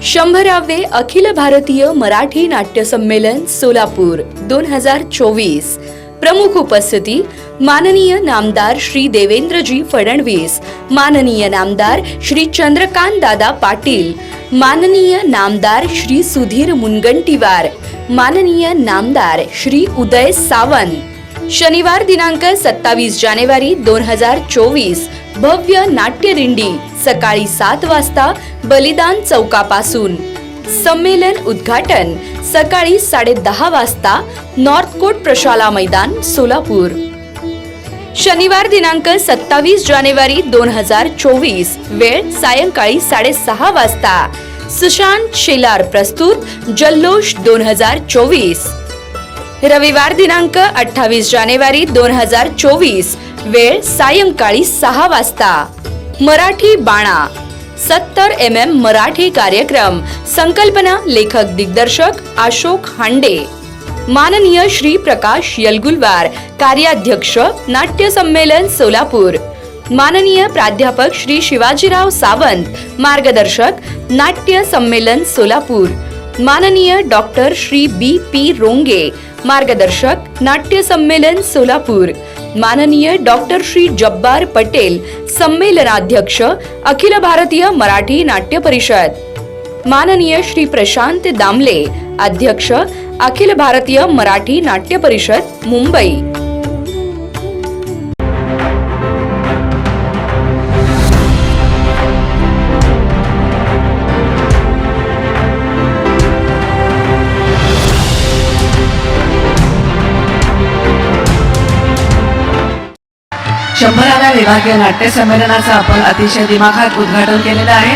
100वे अखिल भारतीय मराठी नाट्य संमेलन सोलापूर 2024। प्रमुख उपस्थिती माननीय नामदार श्री देवेंद्रजी फडणवीस, माननीय नामदार श्री चंद्रकांत दादा पाटील, माननीय नामदार श्री सुधीर मुनगंटीवार, माननीय नामदार श्री उदय सावंत। शनिवार दिनांक 27 जानेवारी 2024 भव्य नाट्यदिंडी सकाळी 7 वाजता बलिदान चौकापासून। संमेलन उद्घाटन सकाळी 10:30 वाजता नॉर्थ कोट प्रशाला मैदान सोलापूर। शनिवार दिनांक 27 जानेवारी 2024 वेळ सायंकाळी 6:30 वाजता। सुशांत शेलार प्रस्तुत जल्लोष 2024। रविवार दिनांक 28 जानेवारी 2024 वेळ सायंकाळी 6 वाजता। मराठी बाणा 70 mm मराठी कार्यक्रम, संकल्पना लेखक दिग्दर्शक अशोक हांडे, माननीय श्री प्रकाश यलगुलवार, कार्याध्यक्ष नाट्य संमेलन सोलापूर, माननीय प्राध्यापक श्री शिवाजीराव सावंत, मार्गदर्शक नाट्य संमेलन सोलापूर, माननीय डॉक्टर श्री B.P. रोंगे, मार्गदर्शक नाट्य संमेलन सोलापूर, माननीय डॉक्टर श्री जब्बार पटेल, संमेलनाध्यक्ष अखिल भारतीय मराठी नाट्य परिषद, माननीय श्री प्रशांत दामले, अध्यक्ष अखिल भारतीय मराठी नाट्य परिषद मुंबई। शंभराव्या विभागीय नाट्य संमेलनाचं आपण अतिशय दिमाखात उद्घाटन केलेलं आहे।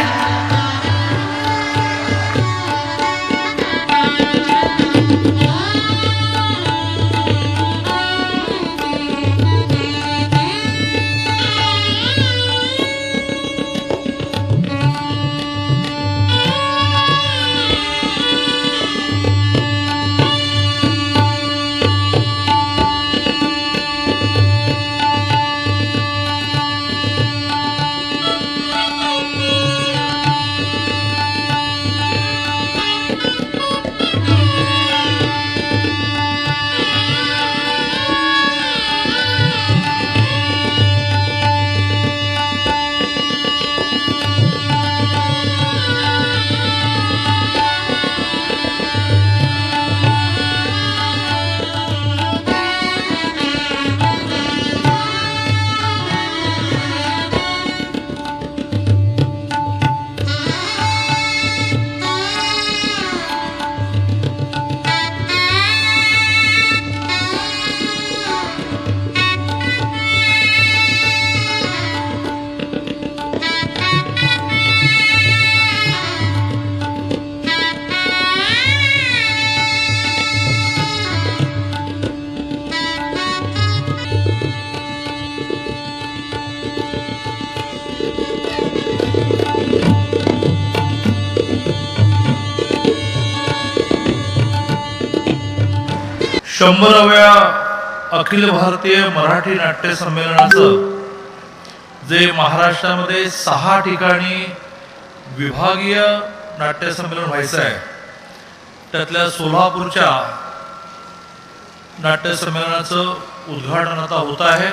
शंभराव्या अखिल भारतीय मराठी नाट्य संमेलनाचं जे महाराष्ट्रामध्ये 6 ठिकाणी विभागीय नाट्य संमेलन व्हायचं आहे, त्यातल्या सोलापूरच्या नाट्य संमेलनाचं उद्घाटन आता होत आहे।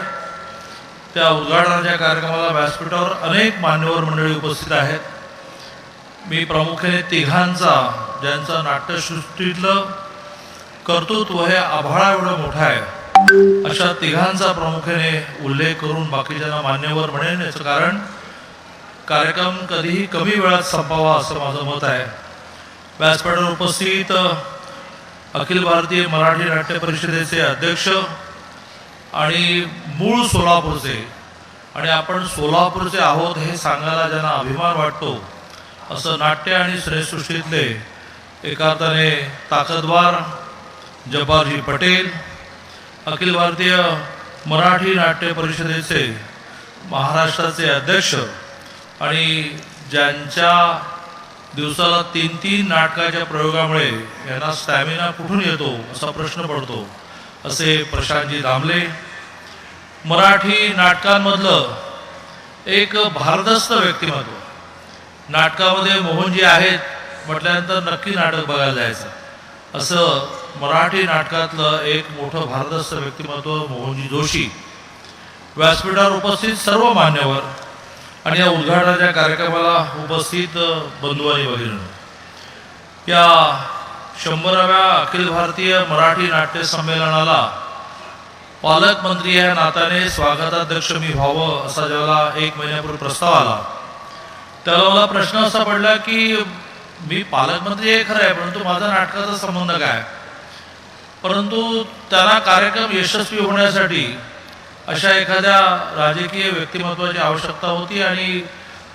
त्या उद्घाटनाच्या कार्यक्रमाला व्यासपीठावर अनेक मान्यवर मंडळी उपस्थित आहेत। मी प्रामुख्याने तिघांचा, ज्यांचं नाट्यसृष्टीतलं कर्तृत्व हे आभाळा एवढं मोठं आहे, अशा तिघांचा प्रामुख्याने उल्लेख करून बाकीच्यांना मान्यवर म्हणेन। याचं कारण कार्यक्रम कधीही कमी वेळात संपावा असं माझं मत आहे। व्यासपीठावर उपस्थित अखिल भारतीय मराठी नाट्य परिषदेचे अध्यक्ष आणि मूळ सोलापूरचे, आणि आपण सोलापूरचे आहोत हे सांगायला ज्यांना अभिमान वाटतो, असं नाट्य आणि श्रेयसृष्टीतले एका अर्थाने ताकदवार जब्बारजी पटेल, अखिल भारतीय मराठी नाट्य परिषदेचे महाराष्ट्राचे अध्यक्ष, आणि ज्यांच्या दिवसाला 3-3 नाटकाच्या प्रयोगामुळे यांना स्टॅमिना कुठून येतो असा प्रश्न पडतो, असे प्रशांतजी दामले। मराठी नाटकांमधलं एक भारदस्त व्यक्तिमत्व, नाटकामध्ये मोहनजी आहेत म्हटल्यानंतर नक्की नाटक बघायला जायचं असं मराठी नाटकातलं एक मोठं भारदस्त व्यक्तिमत्व मोहनजी जोशी, व्यासपीठावर उपस्थित सर्व मान्यवर आणि या उद्घाटनाच्या कार्यक्रमाला उपस्थित बंधू आणि भगिनी, या 100व्या अखिल भारतीय मराठी नाट्य संमेलनाला पालकमंत्री या नात्याने स्वागताध्यक्ष मी व्हावं असा ज्यावेळेला 1 महिन्यापूर्वी प्रस्ताव आला, त्याला मला प्रश्न असा पडला की मी पालकमंत्री आहे खरं आहे, परंतु माझा नाटकाचा संबंध काय. परंतु त्यांना कार्यक्रम यशस्वी होण्यासाठी अशा एखाद्या राजकीय व्यक्तिमत्वाची आवश्यकता होती आणि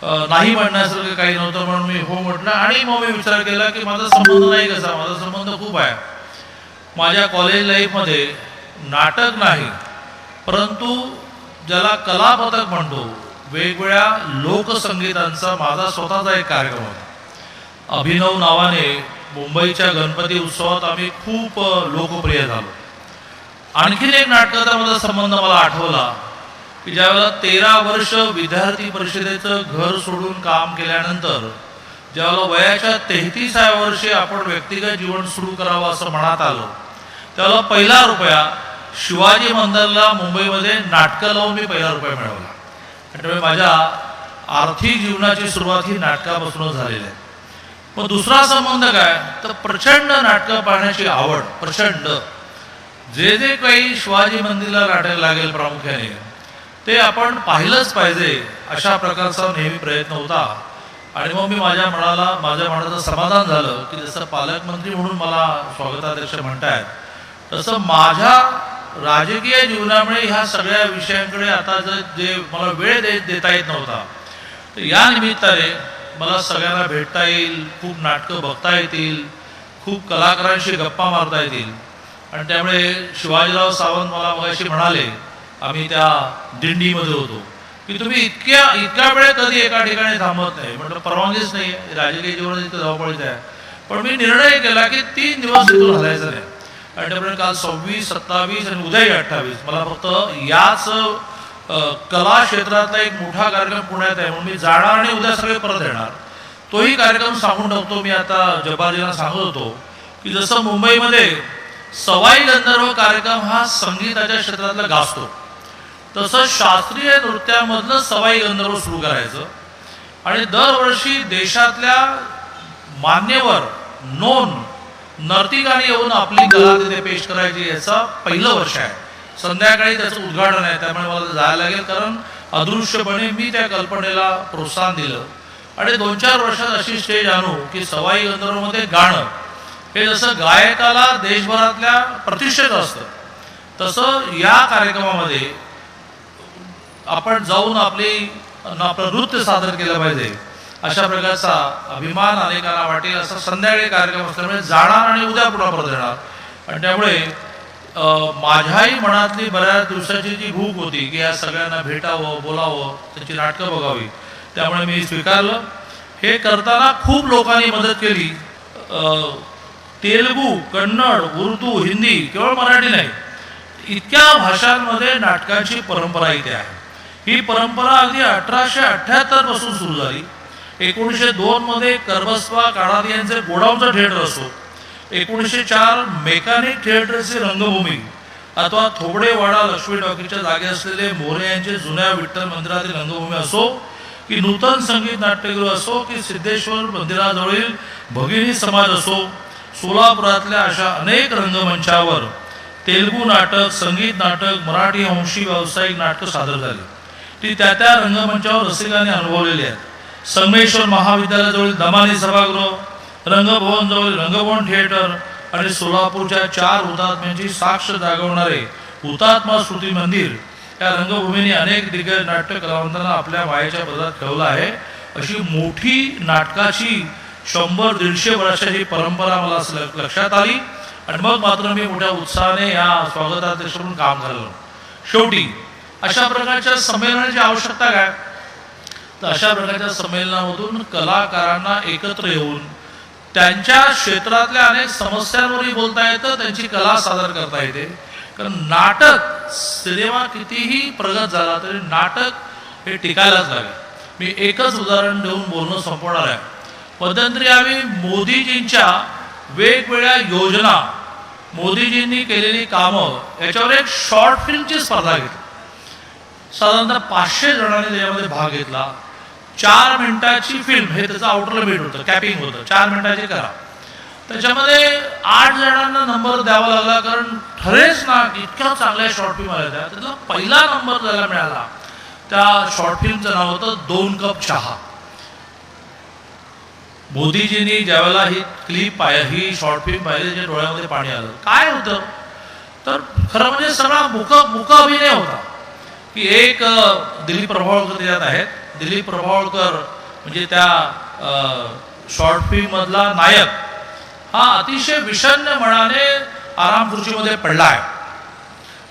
नाही म्हणण्यासारखं काही नव्हतं, म्हणून मी हो म्हटलं. आणि मग मी विचार केला की माझा संबंध नाही कसा, माझा संबंध खूप आहे. माझ्या कॉलेज लाईफमध्ये नाटक नाही, परंतु ज्याला कलापथक म्हणतो, वेगवेगळ्या लोकसंगीतांचा माझा स्वतःचा एक कार्यक्रम होता. अभिनव नावाने मुंबईच्या गणपती उत्सवात आम्ही खूप लोकप्रिय झालो. आणखीन एक नाटकाचा माझा संबंध मला आठवला की ज्यावेळेला 13 वर्ष विद्यार्थी परिषदेचं घर सोडून काम केल्यानंतर ज्यावेळेला वयाच्या 33व्या वर्षी आपण व्यक्तिगत जीवन सुरू करावं असं मनात आलं, त्यावेळेला पहिला रुपया शिवाजी मंदिरला मुंबईमध्ये नाटकं लावून मी पहिला रुपया मिळवला. त्यामुळे माझ्या आर्थिक जीवनाची सुरुवात ही नाटकापासूनच झालेली आहे. मग दुसरा संबंध काय तर प्रचंड नाटकं पाहण्याची आवड, प्रचंड. जे जे काही शिवाजी मंदिरला नाटक लागेल प्रामुख्याने ते आपण पाहिलंच पाहिजे अशा प्रकारचा नेहमी प्रयत्न होता. आणि मग मी माझ्या मनाचं समाधान झालं की जसं पालकमंत्री म्हणून मला स्वागताध्यक्ष म्हणतायत, तसं माझ्या राजकीय जीवनामुळे ह्या सगळ्या विषयांकडे आता जे मला वेळ देता येत नव्हता, तर या निमित्ताने मला सगळ्यांना भेटता येईल, खूप नाटकं बघता येतील, खूप कलाकारांशी गप्पा मारता येतील. आणि त्यामुळे शिवाजीराव सावंत मला मगाशी म्हणाले, आम्ही त्या दिंडीमध्ये होतो, की तुम्ही इतक्या वेळ कधी एका ठिकाणी थांबत नाही. म्हटलं परवानगीच नाही आहे, राजकीय जीवनात इथं धावपळीचं आहे. पण मी निर्णय केला की 3 दिवस इथून हलायचं नाही. आणि त्यामुळे काल 26, 27 आणि उद्याही 28 मला फक्त याच कला क्षेत्रातला एक मोठा कार्यक्रम पुण्यात आहे, म्हणून मी जाणार आणि उद्या सगळे परत येणार. तोही कार्यक्रम सांगून टाकतो. मी आता जब्बारजींना सांगत होतो की जसं मुंबईमध्ये सवाई गंधर्व कार्यक्रम हा संगीताच्या क्षेत्रातला गाजतो, तसं शास्त्रीय नृत्यामधलं सवाई गंधर्व सुरू करायचं. आणि दरवर्षी देशातल्या मान्यवर नोंद नर्तिकांनी येऊन आपली कला तिथे पेश करायची. याचं पहिलं वर्ष आहे. संध्याकाळी त्याचं उद्घाटन आहे, त्यामुळे मला जायला लागेल, कारण अदृश्यपणे मी त्या कल्पनेला प्रोत्साहन दिलं. आणि 2-4 वर्षात अशी स्टेज आणू की सवाई गंधर्वमध्ये गाणं हे जसं गायकाला देशभरातल्या प्रतिष्ठेचं असतं, तसं या कार्यक्रमामध्ये आपण जाऊन आपलं नृत्य सादर केलं पाहिजे अशा प्रकारचा अभिमान अनेकांना वाटेल असा संध्याकाळी कार्यक्रम असल्यामुळे जाणार आणि उद्या पुन्हा परत येणार. आणि त्यामुळे माझ्याही मनातली बऱ्याच दिवसाची जी भूक होती की या सगळ्यांना भेटावं, बोलावं, त्यांची नाटकं बघावी, त्यामुळे मी स्वीकारलं. हे करताना खूप लोकांनी मदत केली. तेलुगू, कन्नड, उर्दू, हिंदी, केवळ मराठी नाही, इतक्या भाषांमध्ये नाटकांची परंपरा इथे आहे. ही परंपरा अगदी 1878 पासून सुरू झाली. 1902 मध्ये करबसवा काळादी यांचे गोडाऊनचं थिएटर असो, 1904 मेकॅनिक थिएटरची रंगभूमी अथवा थोबडेवाडा लक्ष्मी टॉकीच्या जागे असलेले मोरे यांचे जुन्या विठ्ठल मंदिरातील रंगभूमी असो, की नूतन संगीत नाट्यगृह असो, की सिद्धेश्वर मंदिराजवळील भगिनी समाज असो, सोलापुरातल्या अशा अनेक रंगमंचावर तेलुगू नाटक, संगीत नाटक, मराठी अंशी व्यावसायिक नाटकं सादर झाली. ती त्या रंगमंचावर रसिकांनी अनुभवलेली आहेत. संगमेश्वर महाविद्यालयाजवळील दमानी सभागृह, रंगभवनजवळील रंगभवन थिएटर आणि सोलापूरच्या 4 हुतात्म्यांची साक्ष जागवणारे हुतात्मा स्मृती मंदिर या रंगभूमीने अनेक दिग्गज नाट्य कलावंतांना आपल्या मायेच्या पदात ठेवलं आहे. अशी मोठी नाटकाची 100-150 वर्षाची परंपरा मला लक्षात आली. आणि मग मात्र मी मोठ्या उत्साहाने या स्वागताध्यक्ष म्हणून काम करलो. शेवटी अशा प्रकारच्या संमेलनाची आवश्यकता काय, तर अशा प्रकारच्या संमेलनामधून कलाकारांना एकत्र येऊन त्यांच्या क्षेत्रातल्या अनेक समस्यांवरही बोलता येतं, त्यांची कला सादर करता येते. कारण नाटक, सिनेमा कितीही प्रगत झाला तरी नाटक हे टिकायलाच लागेल. मी एकच उदाहरण देऊन बोलणं संपवणार आहे. मध्यंतरी आम्ही मोदीजींच्या वेगवेगळ्या योजना, मोदीजींनी केलेली कामं याच्यावर एक शॉर्ट फिल्मची स्पर्धा घेतली. साधारणतः 500 जणांनी त्याच्यामध्ये भाग घेतला. 4 मिनिटाची फिल्म, हे त्याचं आउटर लिमिट होतं, कॅपिंग होतं, 4 मिनिटाची करा. त्याच्यामध्ये 8 जणांना नंबर द्यावा लागला, कारण ठरेच ना इतक्या चांगल्या शॉर्ट फिल्म आल्या त्या. त्यातला पहिला नंबर त्याला मिळाला. त्या शॉर्ट फिल्मचं नाव होतं 2 कप चहा. मोदीजींनी ज्यावेळेला ही क्लिप ही शॉर्ट फिल्म पाहिली, त्याच्या डोळ्यामध्ये पाणी आलं. काय होतं तर खरं म्हणजे सगळा मुक अभिनय होता की एक दिलीप प्रभावळकर त्याच्यात आहेत. दिलीप प्रभावळकर म्हणजे त्या शॉर्ट फिल्ममधला नायक हा अतिशय विषण्ण मनाने आराम खुर्चीमध्ये पडला आहे.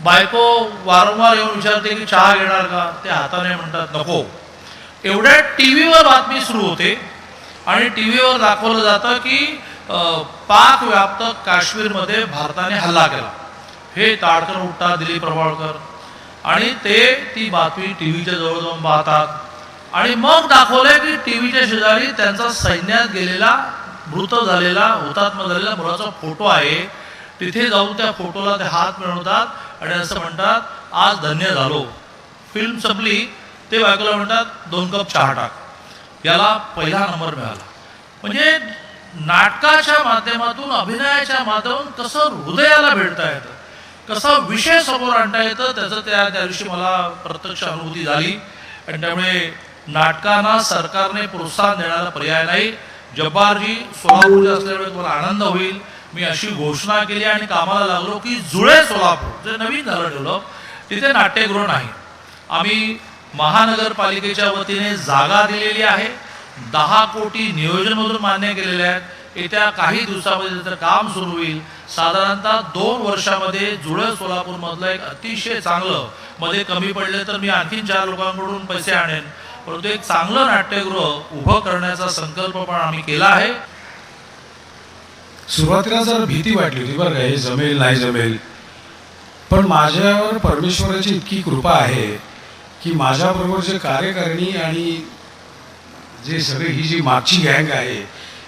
बायको वारंवार येऊन विचारते की चहा घेणार का, ते हाताने म्हणतात नको. एवढ्या टी व्हीवर बातमी सुरू होते आणि टी व्हीवर दाखवलं जातं की पाक व्याप्त काश्मीरमध्ये भारताने हल्ला केला. हे ताडकन उठतात दिलीप प्रभावळकर आणि ते ती बातमी टी व्हीच्या जवळ जाऊन पाहतात आणि मग दाखवलंय की टी व्हीच्या शेजारी त्यांचा सैन्यात गेलेला, मृत झालेला, हुतात्मा झालेला मुलाचा फोटो आहे. तिथे जाऊन त्या फोटोला ते हात मिळवतात आणि असं म्हणतात आज धन्य झालो. फिल्म संपली, ते बायकोला म्हणतात 2 कप चहा टाक. याला पहिला नंबर मिळाला. म्हणजे नाटकाच्या माध्यमातून, अभिनयाच्या माध्यमातून कसं हृदयाला भेटता येतं, कसा विषय समोर आणता येतं, त्याचं त्या दिवशी मला प्रत्यक्ष अनुभूती झाली. आणि त्यामुळे नाटकांना सरकारने प्रोत्साहन देण्याला पर्याय नाही. जब्बारजी सोलापूरचे असल्यामुळे तुम्हाला आनंद होईल, मी अशी घोषणा केली आणि कामाला लागलो की जुळे सोलापूर जे नवीन झालं डेव्हलप, तिथे नाट्यगृह नाही. आम्ही महानगरपालिकेच्या वतीने जागा दिलेली आहे. 10 कोटी नियोजनमधून मान्य केलेले आहेत. येत्या काही दिवसामध्ये त्याचं काम सुरू होईल. साधारणतः 2 वर्षामध्ये जुळे सोलापूरमधलं एक अतिशय चांगलं, मध्ये कमी पडले तर मी आणखीन 4 लोकांकडून पैसे आणेन, परंतु एक चांगलं नाट्यगृह उभं करण्याचा संकल्प पण आम्ही केला आहे. सुरुवातीला जर भीती वाटली होती बरं का, हे जमेल नाही जमेल, पण माझ्यावर परमेश्वराची इतकी कृपा आहे की माझ्याबरोबर जे कार्यकारिणी आणि जे सगळे ही जी मागची गँग आहे,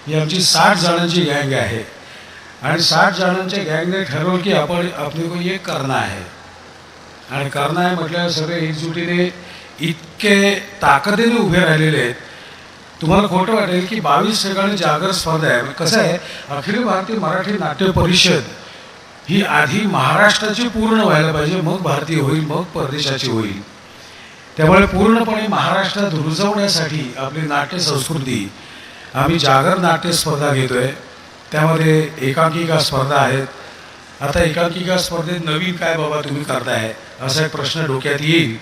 ही आमची 60 जणांची गँग आहे. आणि 60 जणांच्या गँगने ठरवलं की आपण अपने को ये करना है. आणि करना आहे म्हटल्यावर सगळे एकजुटीने इतके ताकदीने उभे राहिलेले आहेत. तुम्हाला खोटं वाटेल की 22 ठिकाणी जागर स्पर्धा आहे. कसं आहे, अखिल भारतीय मराठी नाट्य परिषद ही आधी महाराष्ट्राची पूर्ण व्हायला पाहिजे, मग भारतीय होईल, मग परदेशाची होईल. त्यामुळे पूर्णपणे महाराष्ट्रात रुजवण्यासाठी आपली नाट्य संस्कृती आम्ही जागर नाट्य स्पर्धा घेतोय. त्यामध्ये एकांकिका स्पर्धा आहेत. आता एकांकिका स्पर्धेत नवीन काय बाबा तुम्ही करताय असा एक प्रश्न डोक्यात येईल.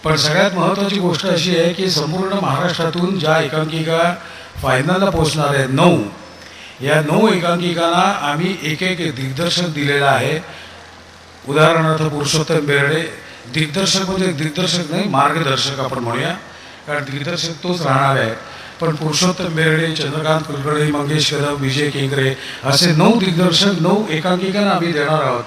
पण सगळ्यात महत्त्वाची गोष्ट अशी आहे की संपूर्ण महाराष्ट्रातून ज्या एकांकिका फायनलला पोचणार आहेत 9, या 9 एकांकिकांना आम्ही एक दिग्दर्शक दिलेला आहे. उदाहरणार्थ पुरुषोत्तम बेर्डे दिग्दर्शक, म्हणजे दिग्दर्शक नाही, मार्गदर्शक आपण म्हणूया, कारण दिग्दर्शक तोच राहणार आहे. पण पुरुषोत्तम बेर्डे, चंद्रकांत कुलकर्णी, मंगेश कदम, विजय केंकरे असे 9 दिग्दर्शक 9 एकांकिकांना आम्ही देणार आहोत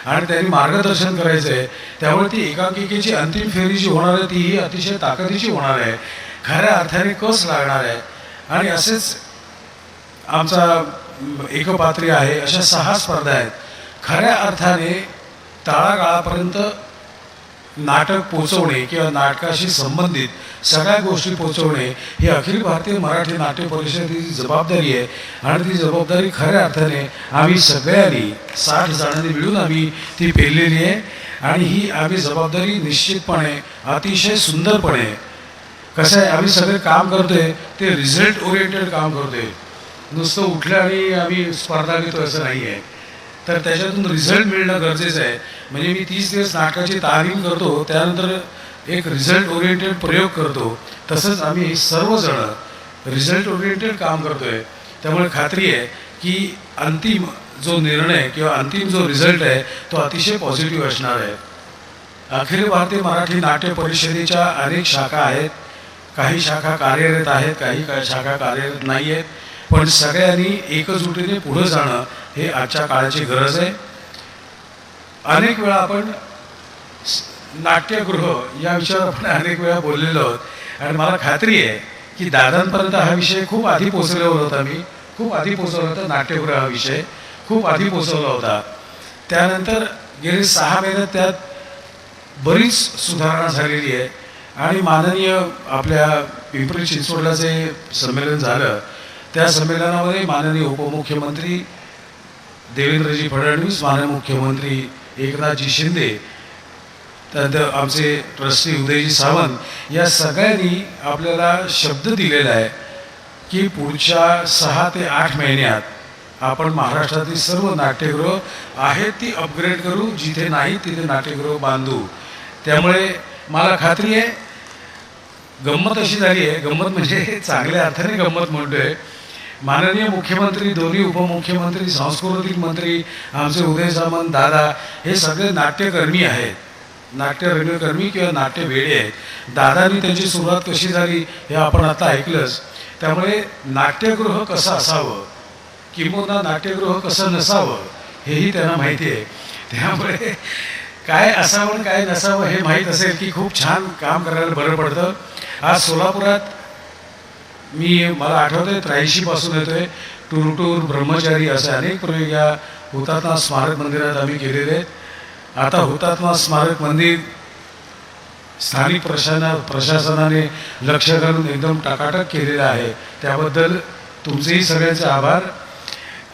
आणि त्यांनी मार्गदर्शन करायचं आहे. त्यामुळे ती एकांकिकेची अंतिम फेरी जी होणार आहे तीही अतिशय ताकदीची होणार आहे, खऱ्या अर्थाने कस लागणार आहे. आणि असेच आमचा एकपात्री आहे. अशा 6 स्पर्धा आहेत. खऱ्या अर्थाने तळागाळापर्यंत नाटक पोचवणे किंवा नाटकाशी संबंधित सगळ्या गोष्टी पोचवणे ही अखिल भारतीय मराठी नाट्य परिषदेची जबाबदारी आहे. आणि ती जबाबदारी खऱ्या अर्थाने आम्ही सगळ्यांनी 60 जणांनी मिळून आम्ही ती पेललेली आहे. आणि ही आम्ही जबाबदारी निश्चितपणे अतिशय सुंदरपणे, कसं आहे, आम्ही सगळे काम करतोय ते रिझल्ट ओरिएंटेड काम करतोय. नुसतं उठलं आणि आम्ही स्पर्धा घेतो असं नाही आहे. तर त्याच्यातून रिझल्ट मिळणं गरजेचं आहे. म्हणजे मी 30 दिवस नाटकाची तालीम करतो, त्यानंतर एक रिझल्ट ओरिएंटेड प्रयोग करतो. तसंच आम्ही सर्वजण रिझल्ट ओरिएंटेड काम करतोय. त्यामुळे खात्री आहे की अंतिम जो निर्णय किंवा अंतिम जो रिझल्ट आहे तो अतिशय पॉझिटिव्ह असणार आहे. अखिल भारतीय मराठी नाट्य परिषदेच्या अनेक शाखा आहेत. काही शाखा कार्यरत आहेत, काही शाखा कार्यरत नाही आहेत. पण सगळ्यांनी एकजुटीने पुढे जाणं हे आजच्या काळाची गरज आहे. अनेक वेळा आपण नाट्यगृह या विषयावर आपण अनेक वेळा बोललेलो आहोत आणि मला खात्री आहे की दादांपर्यंत हा विषय खूप आधी पोचवला होता. मी खूप आधी पोचवला होता. नाट्यगृह हा विषय खूप आधी पोचवला होता. त्यानंतर गेले 6 महिन्यात त्यात बरीच सुधारणा झालेली आहे. आणि माननीय आपल्या पिंपरी चिंचवडला जे संमेलन झालं त्या संमेलनामध्ये माननीय उपमुख्यमंत्री देवेंद्रजी फडणवीस, माननीय मुख्यमंत्री एकनाथजी शिंदे, त्यानंतर आमचे ट्रस्टी उदयजी सावंत या सगळ्यांनी आपल्याला शब्द दिलेला आहे की पुढच्या 6 ते 8 महिन्यात आपण महाराष्ट्रातील सर्व नाट्यगृह आहेत ती अपग्रेड करू, जिथे नाही तिथे नाट्यगृह बांधू. त्यामुळे मला खात्री आहे, गंमत अशी झाली आहे, गंमत म्हणजे चांगल्या अर्थाने गंमत म्हणतोय, माननीय मुख्यमंत्री, दोन्ही उपमुख्यमंत्री, सांस्कृतिक मंत्री, आमचे उदय सामंत दादा हे सगळे नाट्यकर्मी आहेत, नाट्यरंगकर्मी किंवा नाट्यवेडे आहेत. दादांनी त्यांची सुरुवात कशी झाली हे आपण आता ऐकलंच. त्यामुळे नाट्यगृह कसं असावं किंवा नाट्यगृह कसं नसावं हेही त्यांना माहिती आहे. त्यामुळे काय असावं काय नसावं हे माहीत असेल की खूप छान काम करायला बरं पडतं. आज सोलापुरात मला आठवतंय 83 पासून येतोय. टूर ब्रह्मचारी असे अनेक प्रयोग या हुतात्मा स्मारक मंदिरात आम्ही केलेले आहेत. आता हुतात्मा स्मारक मंदिर स्थानिक प्रशासनाने लक्ष घालून एकदम टाकाटक केलेलं आहे. त्याबद्दल तुमचेही सगळ्यांचे आभार.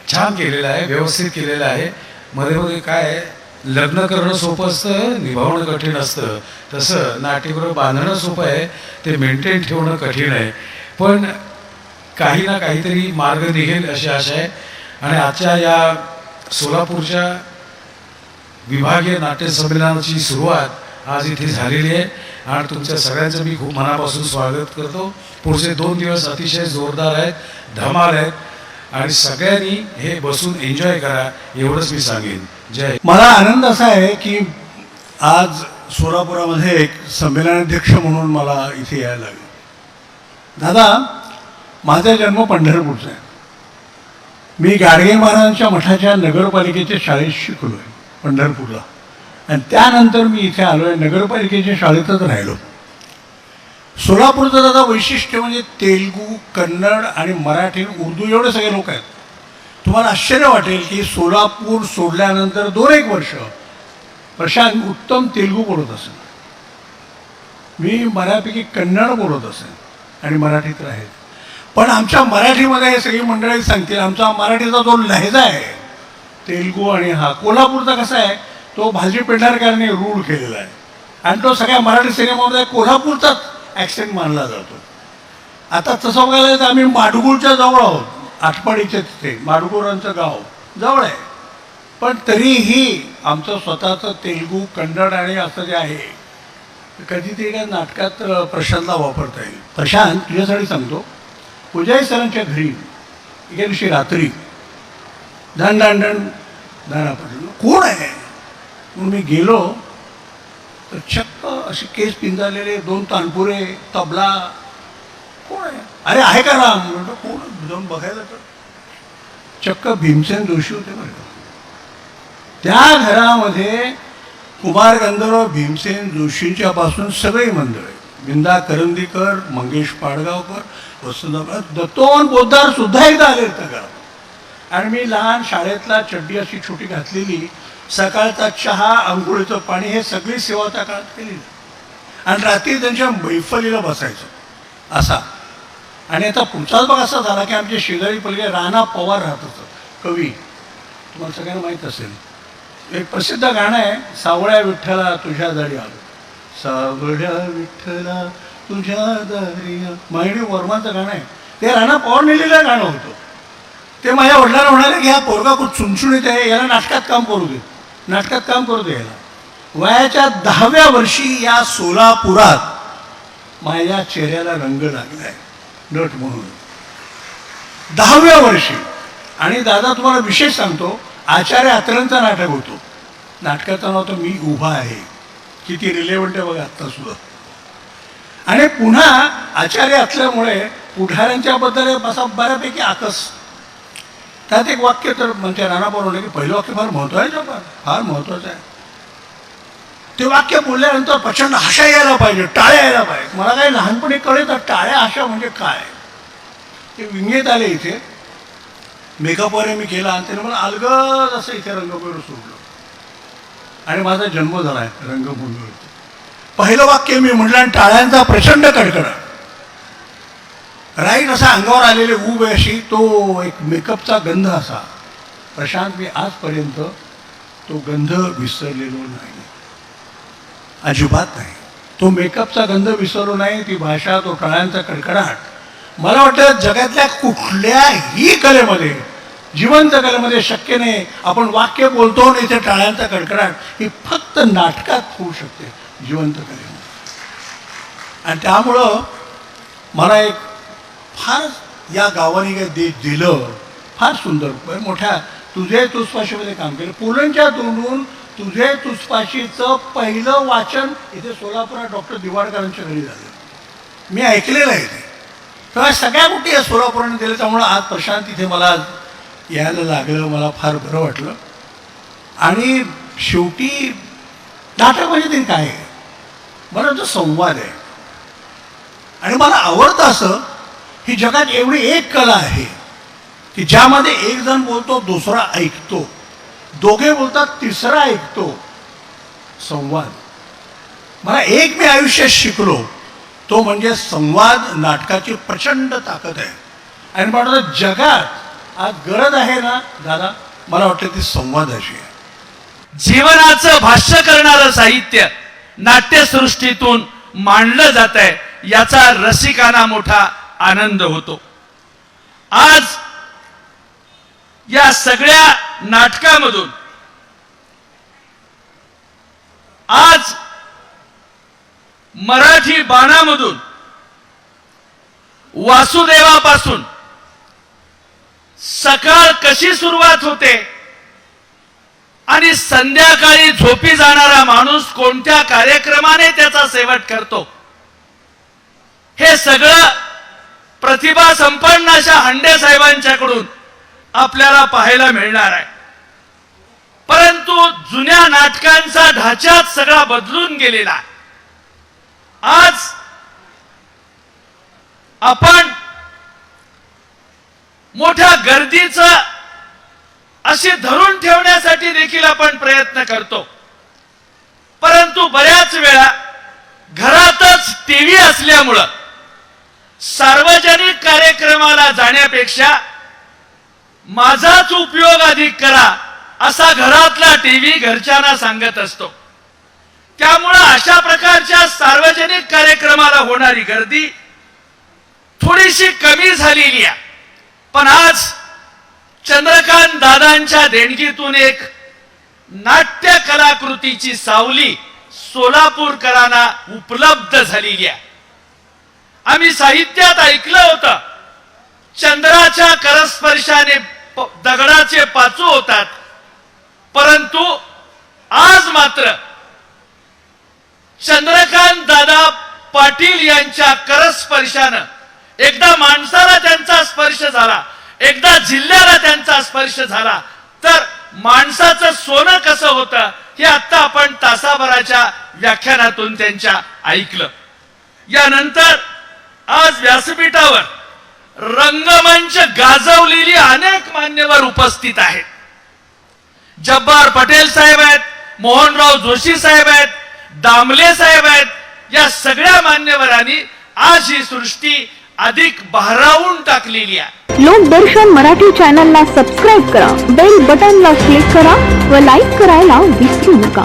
छान केलेलं आहे, व्यवस्थित केलेलं आहे. मध्ये काय आहे, लग्न करणं सोपं असतं, निभावणं कठीण असतं. तसं नाट्यगृह बांधणं सोपं आहे, ते मेंटेन ठेवणं कठीण आहे. पण काही ना काहीतरी मार्ग निघेल अशी आशा आहे. आणि आजच्या या सोलापूरच्या विभागीय नाट्य संमेलनाची सुरुवात आज इथे झालेली आहे. आणि तुमच्या सगळ्यांचं मी खूप मनापासून स्वागत करतो. पुढचे 2 दिवस अतिशय जोरदार आहेत, धमाल आहेत. आणि सगळ्यांनी हे बसून एन्जॉय करा एवढंच मी सांगेन. जय. मला आनंद असा आहे की आज सोलापुरामध्ये एक संमेलनाध्यक्ष म्हणून मला इथे यायला लागलं. दादा, माझा जन्म पंढरपूरचा आहे. मी गाडगे महाराजांच्या मठाच्या नगरपालिकेच्या शाळेत शिकलो आहे पंढरपूरला. आणि त्यानंतर मी इथे आलो आहे, नगरपालिकेच्या शाळेतच राहिलो. सोलापूरचं दादा वैशिष्ट्य म्हणजे तेलुगू, कन्नड आणि मराठी, उर्दू एवढे सगळे लोक आहेत. तुम्हाला आश्चर्य वाटेल की सोलापूर सोडल्यानंतर 2-1 वर्ष प्रशांत उत्तम तेलुगू बोलत असेल, मी बऱ्यापैकी कन्नड बोलत असेल आणि मराठीत राहील. पण आमच्या मराठीमध्ये हे सगळी मंडळी सांगतील, आमचा मराठीचा जो लहेजा आहे तेलुगू आणि हा कोल्हापूरचा कसा आहे, तो भालजी पेंढारकरांनी रूल केलेला आहे. आणि तो सगळ्या मराठी सिनेमामध्ये कोल्हापूरचाच ॲक्सेंट मानला जातो. आता तसं बघायला तर आम्ही माडगुळच्या जवळ आहोत, आटपाडीच्या तिथे माडगुळांचं गाव जवळ आहे. पण तरीही आमचं स्वतःचं तेलुगू, कन्नड आणि असं जे आहे कधीतरी काय नाटकात प्रशांतला वापरता येईल. प्रशांत, तुझ्यासाठी सांगतो, उजय सरांच्या घरी एके दिवशी रात्री धन दाना पडलं, कोण आहे म्हणून मी गेलो तर चक्क असे केस पिंजालेले, 2 तानपुरे, तबला, कोण आहे? अरे आहे का राम? म्हणतो कोण? जाऊन बघायला तर चक्क भीमसेन जोशी होते बरं का. त्या घरामध्ये कुमार गंधर्व भीमसेन जोशींच्या पासून सगळी मंडळी, विंदा करंदीकर, मंगेश पाडगावकर, वसंतराव, दत्तोवन पोद्दार सुद्धा एकदा आले त्या घरात. आणि मी लहान शाळेतला चड्डी अशी छोटी घातलेली, सकाळचा चहा, अंघोळीचं पाणी हे सगळी सेवा त्या काळात केली. आणि रात्री त्यांच्या मैफलीला बसायचं असा. आणि आता पुढचाच भाग असा झाला की आमच्या शेजारी पलीकडे राणा पवार राहत होतं, कवी, तुम्हाला सगळ्यांना माहीत असेल. एक प्रसिद्ध गाणं आहे, सावळ्या विठ्ठला तुझ्या दारी आलो, सावळ्या विठ्ठला तुझ्या दारी, माहिती वर्माचं गाणं आहे. ते राणा पवार लिहिलेलं गाणं होतं. ते माझ्या वडिलांना म्हणाले की हा पोरगा खूप चुणचुणीत आहे, याला नाटकात काम करू दे, नाटकात काम करू दे याला. वयाच्या 10व्या वर्षी या सोलापुरात माझ्या चेहऱ्याला रंग लागलाय नट म्हणून, 10व्या वर्षी. आणि दादा तुम्हाला विशेष सांगतो, आचार्य अत्र्यांचं नाटक होतो, नाटकाचं नाव तर मी उभा आहे. किती रिलेव्हंट आहे बघा आत्ता सुद्धा. आणि पुन्हा आचार्य असल्यामुळे पुढाऱ्यांच्याबद्दल असा बऱ्यापैकी आकस. त्यात एक वाक्य तर म्हणजे राणा पवार की पहिलं वाक्य फार महत्त्वाचं आहे, फार महत्त्वाचं आहे. ते वाक्य बोलल्यानंतर प्रचंड हशा यायला पाहिजे, टाळ्या यायला पाहिजे. मला काही लहानपणी कळलं टाळ्या हशा म्हणजे काय. ते विंगेत आले इथे, मेकअप वगैरे मी केला आणि त्याने मला अलगद असं इथे रंगभूमीवर सोडलं आणि माझा जन्म झाला आहे रंगभूमीवरती. पहिलं वाक्य मी म्हटलं आणि टाळ्यांचा प्रचंड कडकडाट. राईट असा अंगावर आलेले उब अशी तो एक मेकअपचा गंध असा. प्रशांत, मी आजपर्यंत तो गंध विसरलेलो नाही, अजिबात नाही. तो मेकअपचा गंध विसरलो नाही, ती भाषा, तो टाळ्यांचा कडकडाट. मला वाटतं जगातल्या कुठल्याही कलेमध्ये, जिवंत कलेमध्ये शक्य नाही. आपण वाक्य बोलतो आणि इथे टाळ्यांचा कडकडाट ही फक्त नाटकात होऊ शकते, जिवंत कलेमध्ये. आणि त्यामुळं मला एक फार या गावाने काही दिलं, फार सुंदर. मोठ्या तुझे तुझपाशीमध्ये काम केलं. पुलंच्या तोंडून तुझे तुझपाशीचं पहिलं वाचन इथे सोलापुरात डॉक्टर दिवाडकरांच्या घरी झालं. मी ऐकलेलं आहे ते. तेव्हा सगळ्या गोष्टी या सोलापुराने दिल्या. त्यामुळं आज प्रशांत इथे मला यायला लागलं, मला फार बरं वाटलं. आणि शेवटी नाटक म्हणजे ते काय आहे, मला तो संवाद आहे. आणि मला आवडतं असं ही जगात एवढी एक कला आहे की ज्यामध्ये एक जण बोलतो, दुसरा ऐकतो, दोघे बोलतात, तिसरा ऐकतो. संवाद. मला एक मी आयुष्यात शिकलो तो म्हणजे संवाद नाटकाची प्रचंड ताकद आहे. आणि मला वाटतं जगात आज गरज आहे ना दादा, मला वाटतं ती संवादाची आहे. जीवनाचं भाष्य करणारं साहित्य नाट्यसृष्टीतून मांडलं जात आहे, याचा रसिकांना मोठा आनंद होतो. आज या सगळ्या नाटकामधून आज मराठी बाणामधून वासुदेवापासून सकाळ कशी सुरुवात होते आणि संध्याकाळी झोपी जाणारा माणूस कोणत्या कार्यक्रमाने त्याचा शेवट करतो, हे सगळं प्रतिभा संपन्न अशा हंडे साहेबांच्याकडून आपल्याला पाहायला मिळणार आहे. परंतु जुन्या नाटकांचा ढाचाच सगळा बदलून गेलेला आहे. आज आपण मोठ्या गर्दीचं असे धरून ठेवण्यासाठी देखील आपण प्रयत्न करतो. परंतु बऱ्याच वेळा घरातच टीव्ही असल्यामुळं सार्वजनिक कार्यक्रमाला जाण्यापेक्षा माझाच उपयोग अधिक करा असा घरातला टीव्ही घरच्यांना सांगत असतो. त्यामुळं अशा प्रकारच्या सार्वजनिक कार्यक्रमाला होणारी गर्दी थोडीशी कमी झालेली आहे. पण आज चंद्रकांत दादांच्या देणगीतून एक नाट्य कलाकृतीची सावली सोलापूरकरांना उपलब्ध झालेली आहे. आम्ही साहित्यात ऐकलं होतं, चंद्राच्या करस्पर्शाने दगडाचे पाचू होतात, परंतु आज मात्र चंद्रकांत दादा पाटील यांच्या करस्पर्शानं एकदा माणसाला त्यांचा स्पर्श झाला, एकदा जिल्ह्याला त्यांचा स्पर्श झाला, तर माणसाचं सोनं कसं होतं हे आता आपण तासाभराच्या व्याख्यानातून त्यांच्या ऐकलं. यानंतर आज व्यासपीठावर रंगमंच गाजवलेली अनेक मान्यवर उपस्थित आहेत. जब्बार पटेल साहेब आहेत, मोहनराव जोशी साहेब आहेत, दामले साहेब आहेत. या सगळ्या मान्यवरांनी आज ही सृष्टी अधिक बहरावून टाकलेली आहे. लोकदर्शन मराठी चॅनलला सबस्क्राईब करा, बेल बटनला क्लिक करा व लाईक करायला विसरू नका.